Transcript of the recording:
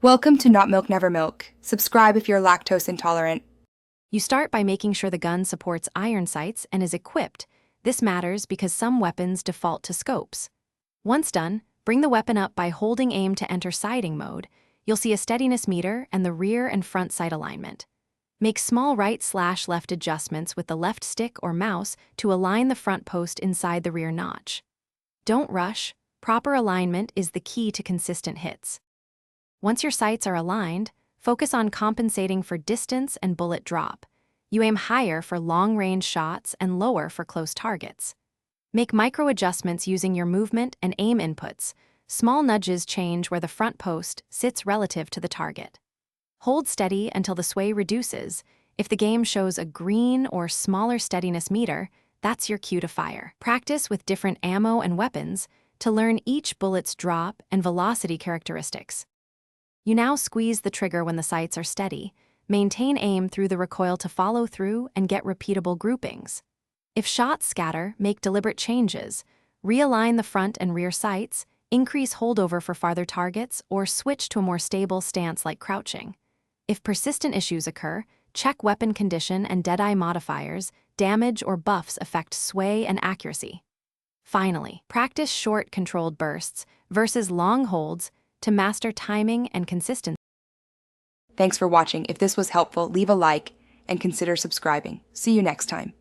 Welcome to Not Milk Never Milk. Subscribe if you're lactose intolerant. You start by making sure the gun supports iron sights and is equipped. This matters because some weapons default to scopes. Once done, bring the weapon up by holding aim to enter sighting mode. You'll see a steadiness meter and the rear and front sight alignment. Make small right/left adjustments with the left stick or mouse to align the front post inside the rear notch. Don't rush. Proper alignment is the key to consistent hits. Once your sights are aligned, focus on compensating for distance and bullet drop. You aim higher for long-range shots and lower for close targets. Make micro-adjustments using your movement and aim inputs. Small nudges change where the front post sits relative to the target. Hold steady until the sway reduces. If the game shows a green or smaller steadiness meter, that's your cue to fire. Practice with different ammo and weapons to learn each bullet's drop and velocity characteristics. You now squeeze the trigger when the sights are steady, maintain aim through the recoil to follow through and get repeatable groupings. If shots scatter, make deliberate changes. Realign the front and rear sights, increase holdover for farther targets, or switch to a more stable stance like crouching. If persistent issues occur, check weapon condition and deadeye modifiers. Damage or buffs affect sway and accuracy. Finally, practice short controlled bursts versus long holds to master timing and consistency. Thanks for watching. If this was helpful, leave a like and consider subscribing. See you next time.